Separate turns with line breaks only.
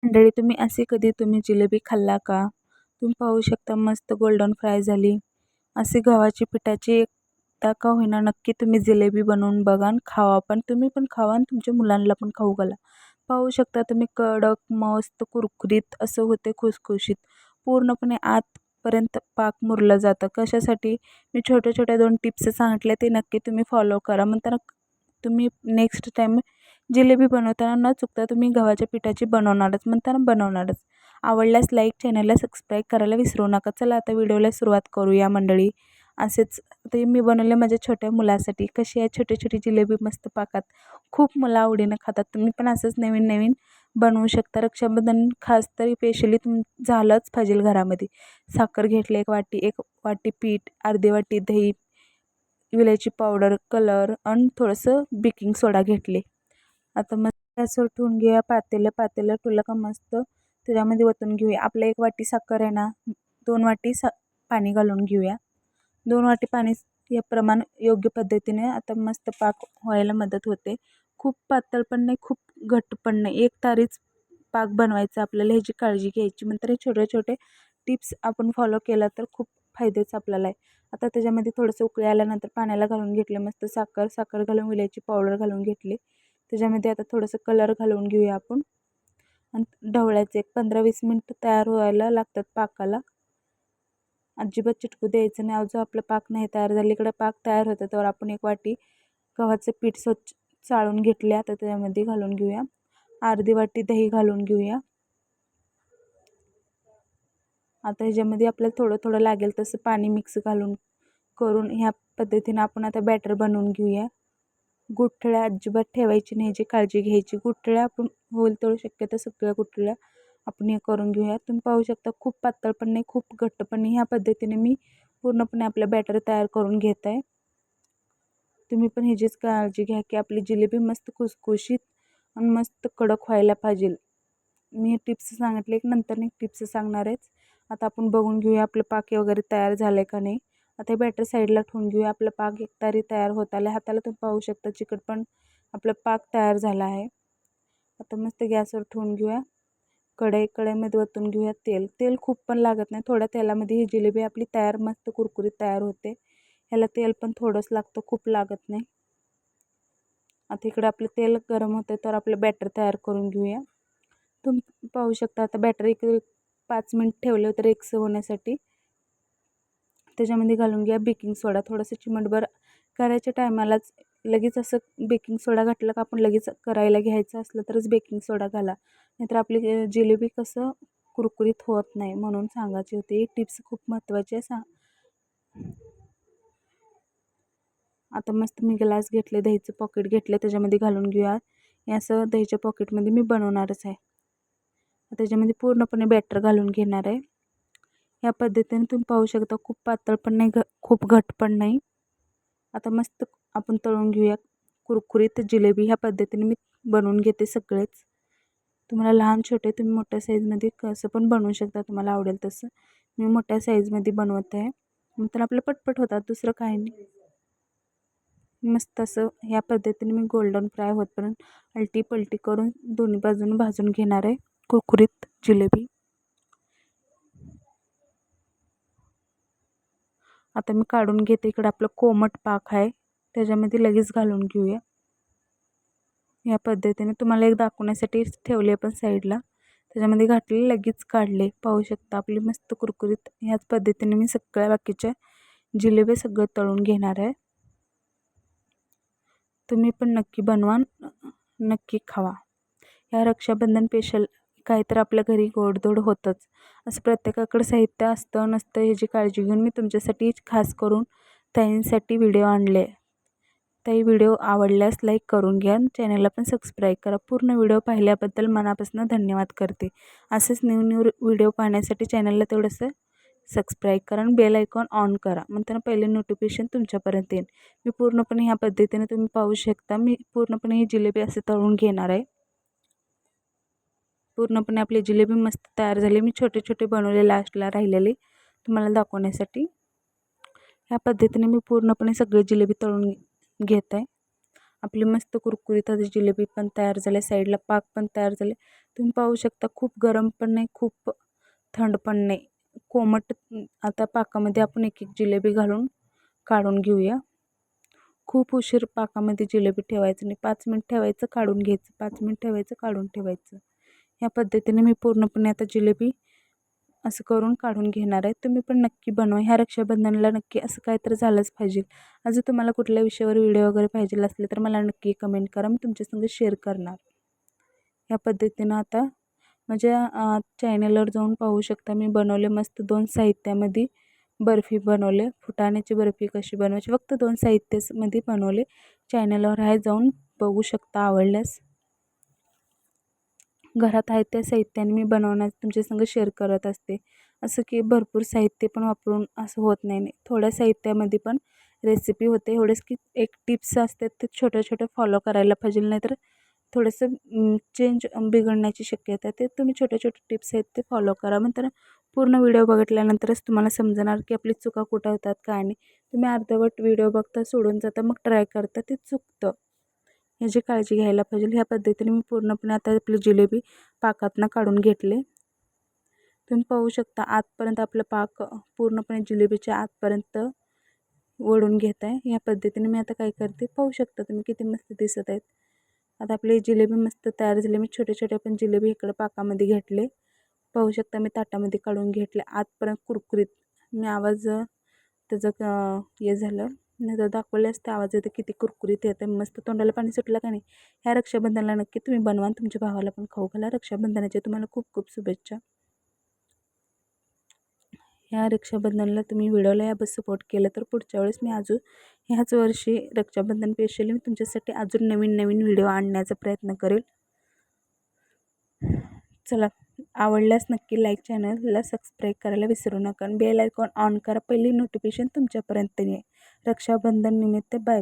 मंडळी, तुम्ही असे कधी जिलेबी खाल्ला का? तुम्ही पाहू शकता मस्त गोल्डन फ्राय झाली. असे गव्हाची पिठाची एकदा का होईना नक्की तुम्ही जिलेबी बनवून बघा आणि खावा. पण तुम्ही पण खावा आणि तुमच्या मुलांना पण खाऊ घाला. पाहू शकता तुम्ही कडक मस्त कुरकुरीत असं होते, खुसखुशीत. पूर्णपणे आतपर्यंत पाक मुरलं जातं. कशासाठी? मी छोट्या छोट्या 2 टिप्स सांगितल्या, ते नक्की तुम्ही फॉलो करा. म्हणताना तुम्ही नेक्स्ट टाईम जिलेबी बनवताना न चुकता तुम्ही गव्हाच्या पिठाची बनवणारच. आवडल्यास लाईक, चॅनलला सबस्क्राईब करायला विसरू नका. चला आता व्हिडिओला सुरुवात करूया मंडळी. असेच ते मी बनवले माझ्या छोट्या मुलासाठी. कशी आहे छोटी छोटी जिलेबी मस्त पाकात. खूप मुलं आवडीनं खातात. तुम्ही पण असंच नवीन नवीन बनवू शकता. रक्षाबंधन खास तरी स्पेशली झालंच पाहिजे घरामध्ये. साखर घेतली 1 वाटी पीठ, अर्धी वाटी दही, विलायची पावडर, कलर आणि थोडंसं बेकिंग सोडा घेतले. आता मस्त गॅसवर ठेवून घेऊया पातेलं ठेवलं का मस्त त्याच्यामध्ये ओतून घेऊया. आपलं 1 वाटी साखर आहे ना, 2 वाटी पाणी घालून घेऊया. 2 वाटी पाणी हे प्रमाण योग्य पद्धतीने आता मस्त पाक व्हायला मदत होते. खूप पातळ पण नाही, खूप घट्ट पण नाही, एक तारीच पाक बनवायचा आपल्याला, ह्याची काळजी घ्यायची. नंतर हे छोटे छोटे टिप्स आपण फॉलो केला तर खूप फायद्याचं आपल्याला आहे. आता त्याच्यामध्ये थोडंसं उकळी आल्यानंतर पाण्याला घालून घेतले मस्त साखर घालून विलायची पावडर घालून घेतली. त्याच्यामध्ये आता थोडंसं कलर घालून घेऊया आपण आणि ढवळायचं. 15-20 मिनटं तयार व्हायला लागतात पाकाला. अजिबात चिटकू द्यायचं नाही. जो आपलं पाक नाही तयार झालं, इकडं पाक तयार होतं तर आपण 1 वाटी गव्हाचं पीठ स्वच्छ चाळून घेतले. आता त्याच्यामध्ये घालून घेऊया. अर्धी वाटी दही घालून घेऊया. आता ह्याच्यामध्ये आपल्याला थोडं थोडं लागेल तसं पाणी मिक्स करून ह्या पद्धतीनं आपण आता बॅटर बनवून घेऊया. गुठळ्या अजिबात ठेवायची नाही, याची काळजी घ्यायची. गुठळ्या आपण होईल तेवढं शक्यतो सगळ्या गुठळ्या आपण हे करून घेऊया. तुम्ही पाहू शकता खूप पातळ पण नाही, खूप घट्ट पण नाही. ह्या पद्धतीने मी पूर्णपणे आपलं बॅटर तयार करून घेत आहे. तुम्ही पण ह्याचीच काळजी घ्या की आपली जिलेबी मस्त खुसखुशीत आणि मस्त कडक व्हायला पाहिजे. मी टिप्स सांगितले, एक नंतर एक टिप्स सांगणार आहेच. आता आपण बघून घेऊया आपलं पाक वगैरे तयार झालं आहे का नाही. आता हे बॅटर साईडला ठेवून घेऊया. आपलं पाक एकतारी तयार होत आलं. हाताला तुम्ही पाहू शकता चिकट पण आपलं पाक तयार झाला आहे. आता मस्त गॅसवर ठेवून घेऊया. कढईमध्ये ओतून घेऊया तेल खूप पण लागत नाही. थोड्या तेलामध्ये ही जिलेबी आपली मस्त कुरकुरीत तयार होते. ह्याला तेल पण थोडंच लागतं, खूप लागत नाही. आता इकडे आपलं तेल गरम होतं तर आपलं बॅटर तयार करून घेऊया. तुम्ही पाहू शकता आता बॅटर 5 मिनिट ठेवले होते एकसं होण्यासाठी. त्याच्यामध्ये घालून घ्या बेकिंग सोडा थोडंसं चिमटभर. करायच्या टायमालाच लगेच असं बेकिंग सोडा घातलं का आपण लगेच करायला घ्यायचं असलं तरच बेकिंग सोडा घाला, नाहीतर आपली जिलेबी कसं कुरकुरीत होत नाही. म्हणून सांगायची होती, टिप्स खूप महत्त्वाची आहे. आता मस्त मी ग्लास घेतले, दहीचं पॉकेट घेतले, त्याच्यामध्ये घालून घेऊया. हे असं दहीच्या पॉकेटमध्ये मी बनवणारच आहे. त्याच्यामध्ये पूर्णपणे बॅटर घालून घेणार आहे. या पद्धतीने तुम्ही पाहू शकता खूप पातळ पण नाही, खूप घट्ट पण नाही. आता मस्त आपण तळून घेऊया कुरकुरीत जिलेबी. ह्या पद्धतीने मी बनवून घेते सगळेच. तुम्हाला लहान छोटे तुम्ही मोठ्या साईजमध्ये कसं पण बनवू शकता, तुम्हाला आवडेल तसं. मी मोठ्या साईजमध्ये बनवत आहे. नंतर आपलं पटपट होतात, दुसरं काही नाही. मस्त असं ह्या पद्धतीने मी गोल्डन फ्राय होतपर्यंत अलटी पलटी करून दोन्ही बाजूने भाजून घेणार आहे कुरकुरीत जिलेबी. आता मी काढून घेते. इकडे आपलं कोमट पाक आहे, त्याच्यामध्ये लगेच घालून घेऊया. या पद्धतीने तुम्हाला एक दाखवण्यासाठी ठेवले पण साईडला. त्याच्यामध्ये घातले, लगेच काढले. पाहू शकता आपली मस्त कुरकुरीत. ह्याच पद्धतीने मी सगळ्या बाकीच्या जिलेबी सगळं तळून घेणार आहे. तुम्ही पण नक्की बनवा, नक्की खावा. या रक्षाबंधन स्पेशल काहीतरी आपल्या घरी गोडधोड होतंच. असं प्रत्येकाकडे साहित्य असतं नसतं ह्याची काळजी घेऊन मी तुमच्यासाठी खास करून ताईंसाठी व्हिडिओ आणले. ताई व्हिडिओ आवडल्यास लाईक करून घ्या, चॅनलला पण सबस्क्राईब करा. पूर्ण व्हिडिओ पाहिल्याबद्दल मनापासून धन्यवाद करते. असेच न्यू व्हिडिओ पाहण्यासाठी चॅनलला तेवढंसं सबस्क्राईब करा आणि बेल आयकॉन ऑन करा, मग पहिले नोटिफिकेशन तुमच्यापर्यंत येईल. मी पूर्णपणे ह्या पद्धतीने तुम्ही पाहू शकता मी पूर्णपणे ही जिलेबी असे तळून घेणार आहे. पूर्णपणे आपली जिलेबी मस्त तयार झाली. मी छोटे छोटे बनवले लास्टला राहिलेले तुम्हाला दाखवण्यासाठी. ह्या पद्धतीने मी पूर्णपणे सगळी जिलेबी तळून घेत आहे. आपली मस्त कुरकुरीत आता जिलेबी पण तयार झाली. साईडला पाक पण तयार झाले. तुम्ही पाहू शकता खूप गरम पण नाही, खूप थंड पण नाही, कोमट. आता पाकामध्ये आपण एक एक जिलेबी घालून काढून घेऊया. खूप उशीर पाकामध्ये जिलेबी ठेवायचं नाही. 5 मिनिट ठेवायचं, काढून घ्यायचं, 5 मिनिट ठेवायचं, काढून ठेवायचं. ह्या पद्धतीने मी पूर्णपणे आता जिलेबी असं करून काढून घेणार आहे. तुम्ही पण नक्की बनवा. ह्या रक्षाबंधनाला नक्की असं काहीतरी झालंच पाहिजे. अजून तुम्हाला कुठल्या विषयावर व्हिडिओ वगैरे पाहिजे असले तर मला नक्की कमेंट करा, मी तुमच्यासंग शेअर करणार. या पद्धतीनं आता माझ्या चॅनलवर जाऊन पाहू शकता. मी बनवले मस्त 2 साहित्यामध्ये बर्फी बनवले. फुटाण्याची बर्फी कशी बनवायची फक्त 2 साहित्यामध्ये बनवले. चॅनलवर आहे, जाऊन बघू शकता आवडल्यास. घरात आहे त्या साहित्याने मी बनवण्यास तुमच्यासंग शेअर करत असते. असं की भरपूर साहित्य पण वापरून असं होत नाही. थोड्या साहित्यामध्ये पण रेसिपी होते. एवढंच की एक टिप्स असतात ते छोट्या फॉलो करायला पाहिजे, नाहीतर थोडंसं चेंज बिघडण्याची शक्यता आहे. ते तुम्ही छोटे टिप्स आहेत ते फॉलो करा. नंतर पूर्ण व्हिडिओ बघितल्यानंतरच तुम्हाला समजणार की आपली चुका कुठं होतात काय नाही. तुम्ही अर्धवट व्हिडिओ बघता सोडून जाता, मग ट्राय करता, ते चुकतं. ह्याची काळजी घ्यायला पाहिजे. ह्या पद्धतीने मी पूर्णपणे आता आपली जिलेबी पाकातनं काढून घेतले. तुम्ही पाहू शकता आतपर्यंत आपलं पाक पूर्णपणे जिलेबीच्या आतपर्यंत ओढून घेत आहे. ह्या पद्धतीने मी आता काय करते पाहू शकता तुम्ही, किती मस्त दिसत आहेत. आता आपली जिलेबी मस्त तयार झाली. मी छोटे पण जिलेबी इकडं पाकामध्ये घेतले. पाहू शकता मी ताटामध्ये काढून घेतले. आतपर्यंत कुरकुरीत. मी आवाज त्याचं हे झालं नाही तर दाखवले असते आवाज येते किती कुरकुरीत येते. मस्त तोंडाला पाणी सुटलं का नाही. ह्या रक्षाबंधनाला नक्की तुम्ही बनवा आणि तुमच्या भावाला पण खाऊ घाला. रक्षाबंधनाच्या तुम्हाला खूप शुभेच्छा. ह्या रक्षाबंधनाला तुम्ही व्हिडिओला याबद्दल सपोर्ट केलं तर पुढच्या वेळेस मी अजून ह्याच वर्षी रक्षाबंधन स्पेशली मी तुमच्यासाठी अजून नवीन व्हिडिओ आणण्याचा प्रयत्न करेल. चला, आवडल्यास नक्की लाईक, चॅनलला सबस्क्राईब करायला विसरू नका आणि बेल आयकॉन ऑन करा. पहिली नोटिफिकेशन तुमच्यापर्यंत येईल. रक्षाबंधन निमित्त बाय.